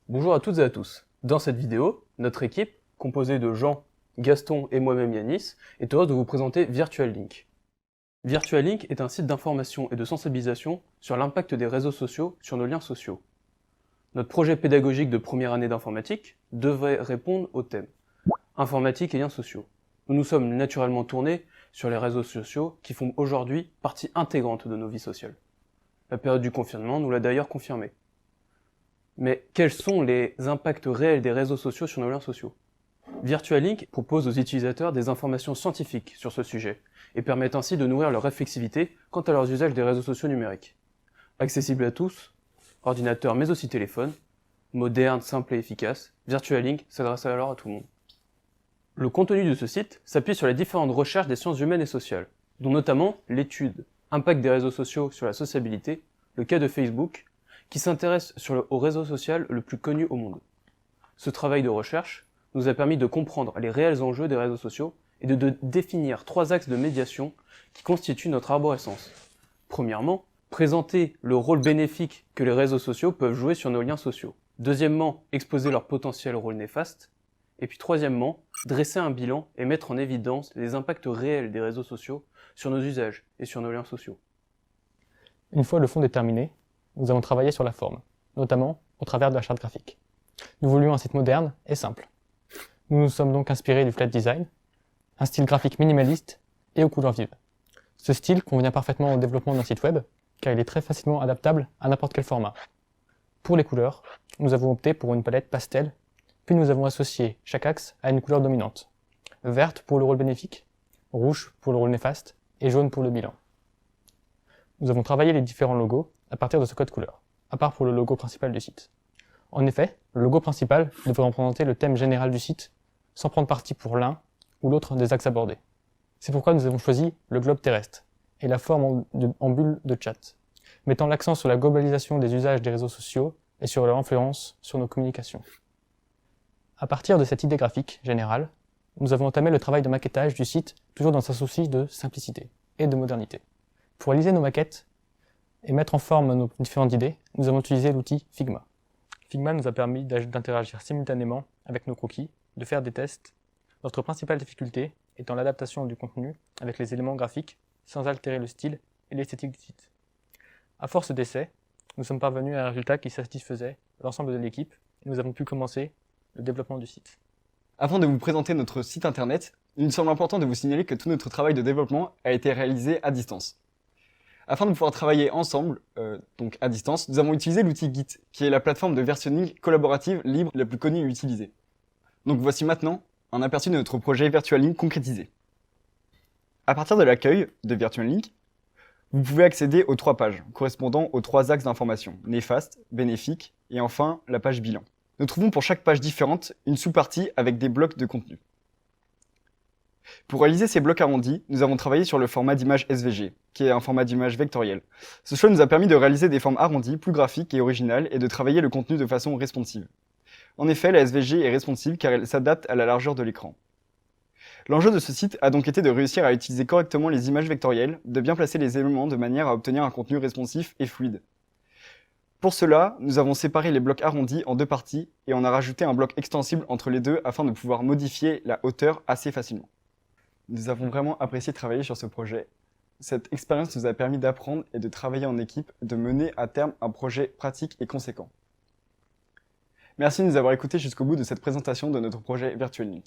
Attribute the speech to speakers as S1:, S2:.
S1: Bonjour à toutes et à tous. Dans cette vidéo, notre équipe, composée de Jean, Gaston et moi-même Yanis, est heureuse de vous présenter Virtual Link. Virtual Link est un site d'information et de sensibilisation sur l'impact des réseaux sociaux sur nos liens sociaux. Notre projet pédagogique de première année d'informatique devrait répondre au thème informatique et liens sociaux. Nous nous sommes naturellement tournés sur les réseaux sociaux qui font aujourd'hui partie intégrante de nos vies sociales. La période du confinement nous l'a d'ailleurs confirmé. Mais quels sont les impacts réels des réseaux sociaux sur nos liens sociaux? Virtual Link propose aux utilisateurs des informations scientifiques sur ce sujet et permet ainsi de nourrir leur réflexivité quant à leurs usages des réseaux sociaux numériques. Accessible à tous, ordinateur mais aussi téléphone, moderne, simple et efficace, Virtual Link s'adresse alors à tout le monde. Le contenu de ce site s'appuie sur les différentes recherches des sciences humaines et sociales, dont notamment l'étude Impact des réseaux sociaux sur la sociabilité, le cas de Facebook, qui s'intéresse au réseau social le plus connu au monde. Ce travail de recherche nous a permis de comprendre les réels enjeux des réseaux sociaux et de définir 3 axes de médiation qui constituent notre arborescence. Premièrement, présenter le rôle bénéfique que les réseaux sociaux peuvent jouer sur nos liens sociaux. Deuxièmement, exposer leur potentiel rôle néfaste. Et puis troisièmement, dresser un bilan et mettre en évidence les impacts réels des réseaux sociaux sur nos usages et sur nos liens sociaux.
S2: Une fois le fond déterminé, nous avons travaillé sur la forme, notamment au travers de la charte graphique. Nous voulions un site moderne et simple. Nous nous sommes donc inspirés du flat design, un style graphique minimaliste et aux couleurs vives. Ce style convient parfaitement au développement d'un site web, car il est très facilement adaptable à n'importe quel format. Pour les couleurs, nous avons opté pour une palette pastel, puis nous avons associé chaque axe à une couleur dominante. Verte pour le rôle bénéfique, rouge pour le rôle néfaste et jaune pour le bilan. Nous avons travaillé les différents logos à partir de ce code couleur, à part pour le logo principal du site. En effet, le logo principal devrait représenter le thème général du site, sans prendre parti pour l'un ou l'autre des axes abordés. C'est pourquoi nous avons choisi le globe terrestre et la forme en bulle de chat, mettant l'accent sur la globalisation des usages des réseaux sociaux et sur leur influence sur nos communications. À partir de cette idée graphique générale, nous avons entamé le travail de maquettage du site, toujours dans un souci de simplicité et de modernité. Pour réaliser nos maquettes et mettre en forme nos différentes idées, nous avons utilisé l'outil Figma. Figma nous a permis d'interagir simultanément avec nos croquis, de faire des tests. Notre principale difficulté étant l'adaptation du contenu avec les éléments graphiques sans altérer le style et l'esthétique du site. À force d'essais, nous sommes parvenus à un résultat qui satisfaisait l'ensemble de l'équipe et nous avons pu commencer le développement du site.
S3: Avant de vous présenter notre site internet, il nous semble important de vous signaler que tout notre travail de développement a été réalisé à distance. Afin de pouvoir travailler ensemble, donc à distance, nous avons utilisé l'outil Git, qui est la plateforme de versionning collaborative libre la plus connue et utilisée. Donc voici maintenant un aperçu de notre projet Virtual Link concrétisé. À partir de l'accueil de Virtual Link, vous pouvez accéder aux 3 pages, correspondant aux 3 axes d'information, néfaste, bénéfique et enfin la page bilan. Nous trouvons pour chaque page différente une sous-partie avec des blocs de contenu. Pour réaliser ces blocs arrondis, nous avons travaillé sur le format d'image SVG, qui est un format d'image vectoriel. Ce choix nous a permis de réaliser des formes arrondies, plus graphiques et originales, et de travailler le contenu de façon responsive. En effet, la SVG est responsive car elle s'adapte à la largeur de l'écran. L'enjeu de ce site a donc été de réussir à utiliser correctement les images vectorielles, de bien placer les éléments de manière à obtenir un contenu responsif et fluide. Pour cela, nous avons séparé les blocs arrondis en 2 parties et on a rajouté un bloc extensible entre les deux afin de pouvoir modifier la hauteur assez facilement. Nous avons vraiment apprécié travailler sur ce projet. Cette expérience nous a permis d'apprendre et de travailler en équipe, de mener à terme un projet pratique et conséquent. Merci de nous avoir écoutés jusqu'au bout de cette présentation de notre projet Virtual Link.